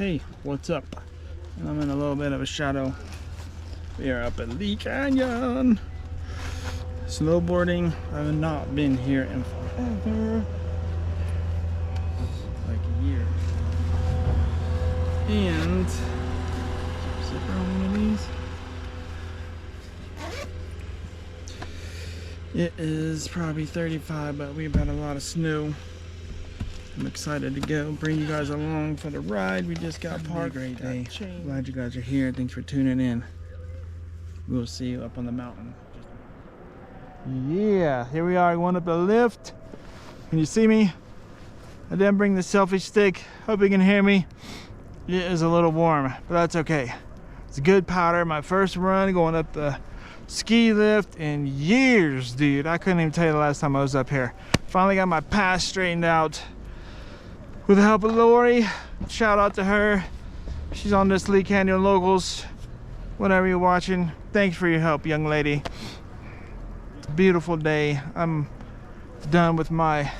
Hey, what's up? And I'm in a little bit of a shadow. We are up at Lee Canyon. Snowboarding. I have not been here in forever. Like a year. And zipper on one of these. It is probably 35, but we've had a lot of snow. I'm excited to go bring you guys along for the ride. We just got parked. Great day. Glad you guys are here. Thanks for tuning in. We'll see you up on the mountain. Yeah, here we are going up the lift. Can you see me? I didn't bring the selfie stick. Hope you can hear me. It is a little warm, but that's okay. It's a good powder. My first run going up the ski lift in years, dude. I couldn't even tell you the last time I was up here. Finally got my pass straightened out. With the help of Lori, shout out to her. She's on this Lee Canyon Locals. Whenever you're watching, thanks for your help, young lady. It's a beautiful day. I'm done with my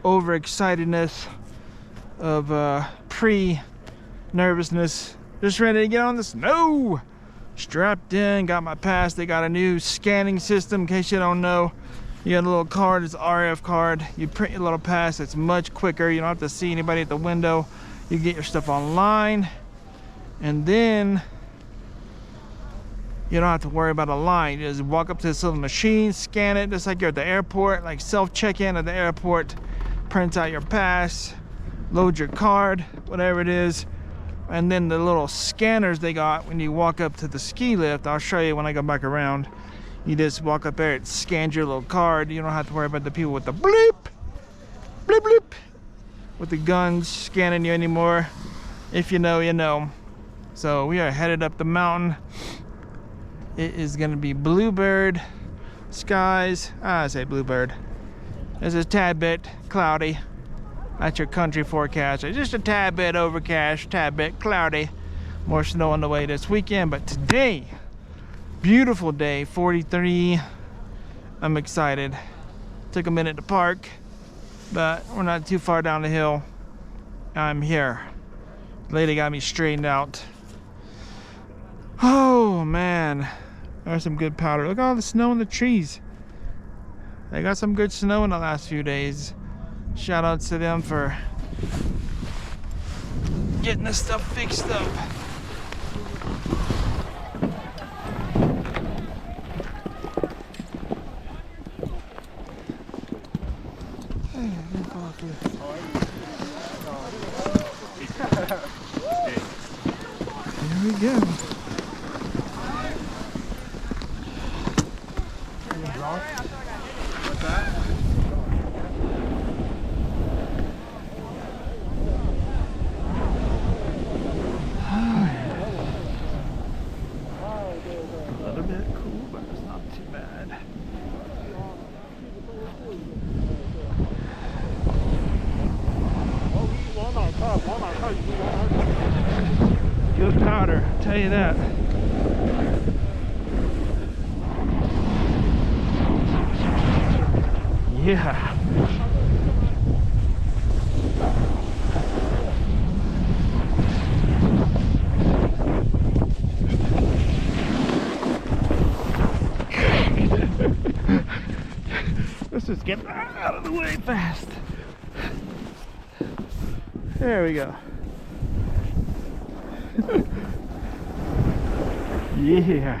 overexcitedness of pre-nervousness. Just ready to get on the snow. Strapped in, got my pass. They got a new scanning system, in case you don't know. You got a little card, it's an RF card. You print your little pass, it's much quicker. You don't have to see anybody at the window. You get your stuff online. And then you don't have to worry about a line. You just walk up to this little machine, scan it, just like you're at the airport, like self-check-in at the airport. Print out your pass, load your card, whatever it is. And then the little scanners they got when you walk up to the ski lift, I'll show you when I go back around. You just walk up there, it scans your little card. You don't have to worry about the people with the bleep, bleep, bleep, with the guns scanning you anymore. If you know, you know. So we are headed up the mountain. It is gonna be bluebird skies. I say bluebird. It's a tad bit cloudy. That's your country forecast. It's just a tad bit overcast, tad bit cloudy. More snow on the way this weekend, but today, beautiful day, 43. I'm excited. Took a minute to park, but we're not too far down the hill. I'm here. Lady got me straightened out. Oh man, there's some good powder. Look at all the snow in the trees. They got some good snow in the last few days. Shout out to them for getting this stuff fixed up. Here we go. What's that? A little bit cool, but it's not too bad. Good powder, I'll tell you that. Yeah. Let's just get out of the way fast. There we go. Yeah.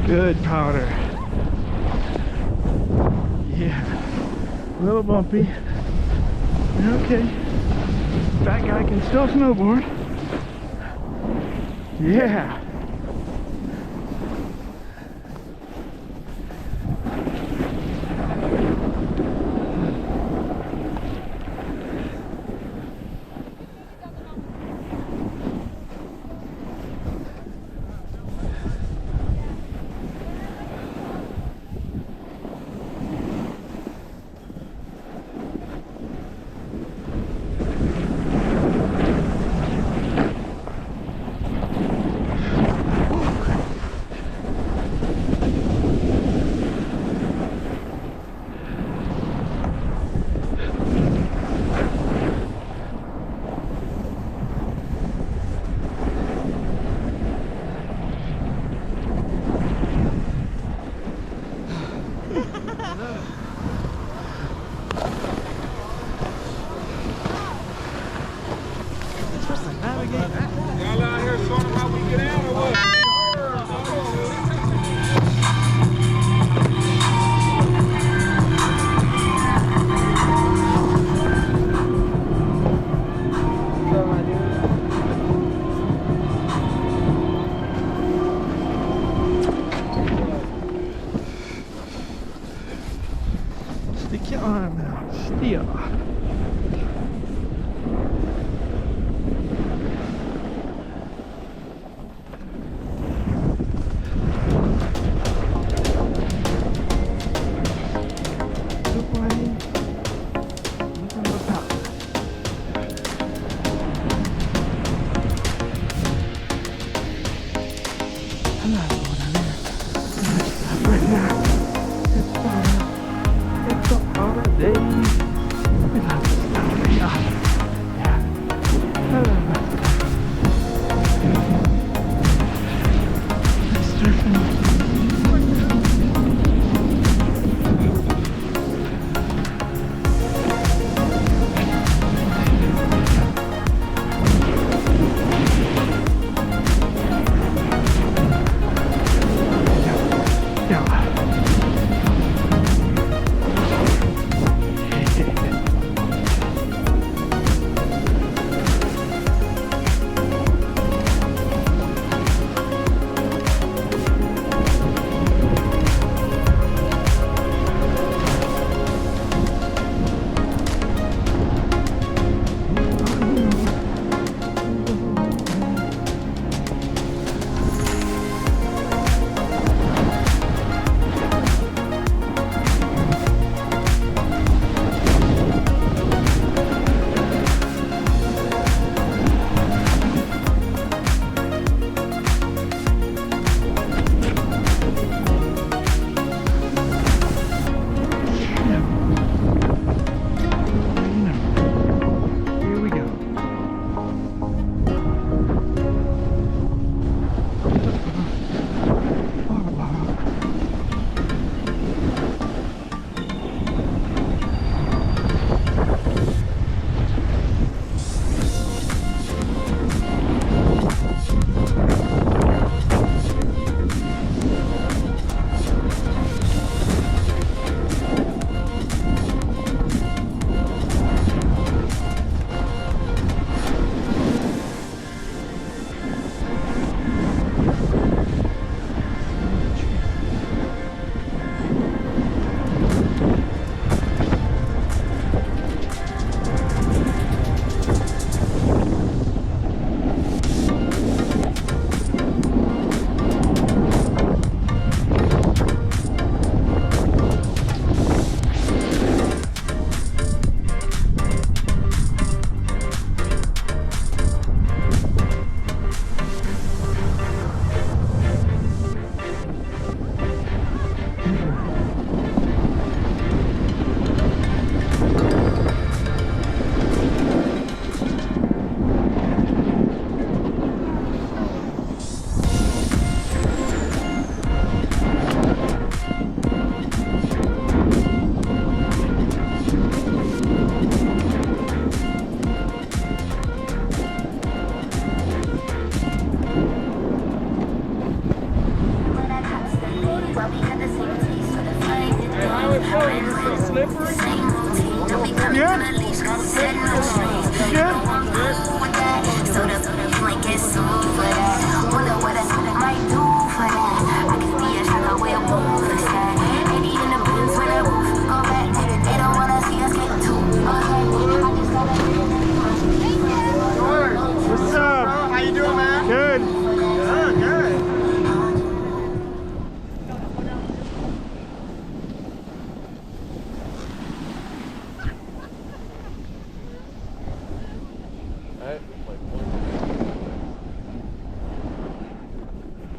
Good powder. Yeah. A little bumpy. Okay. That guy can still snowboard. Yeah. I'm not going in there. Stop right here. It's powder. It's the powder day. We got to stop right here. Yeah. It's surfing.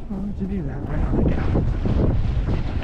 Why would you do that right on the couch?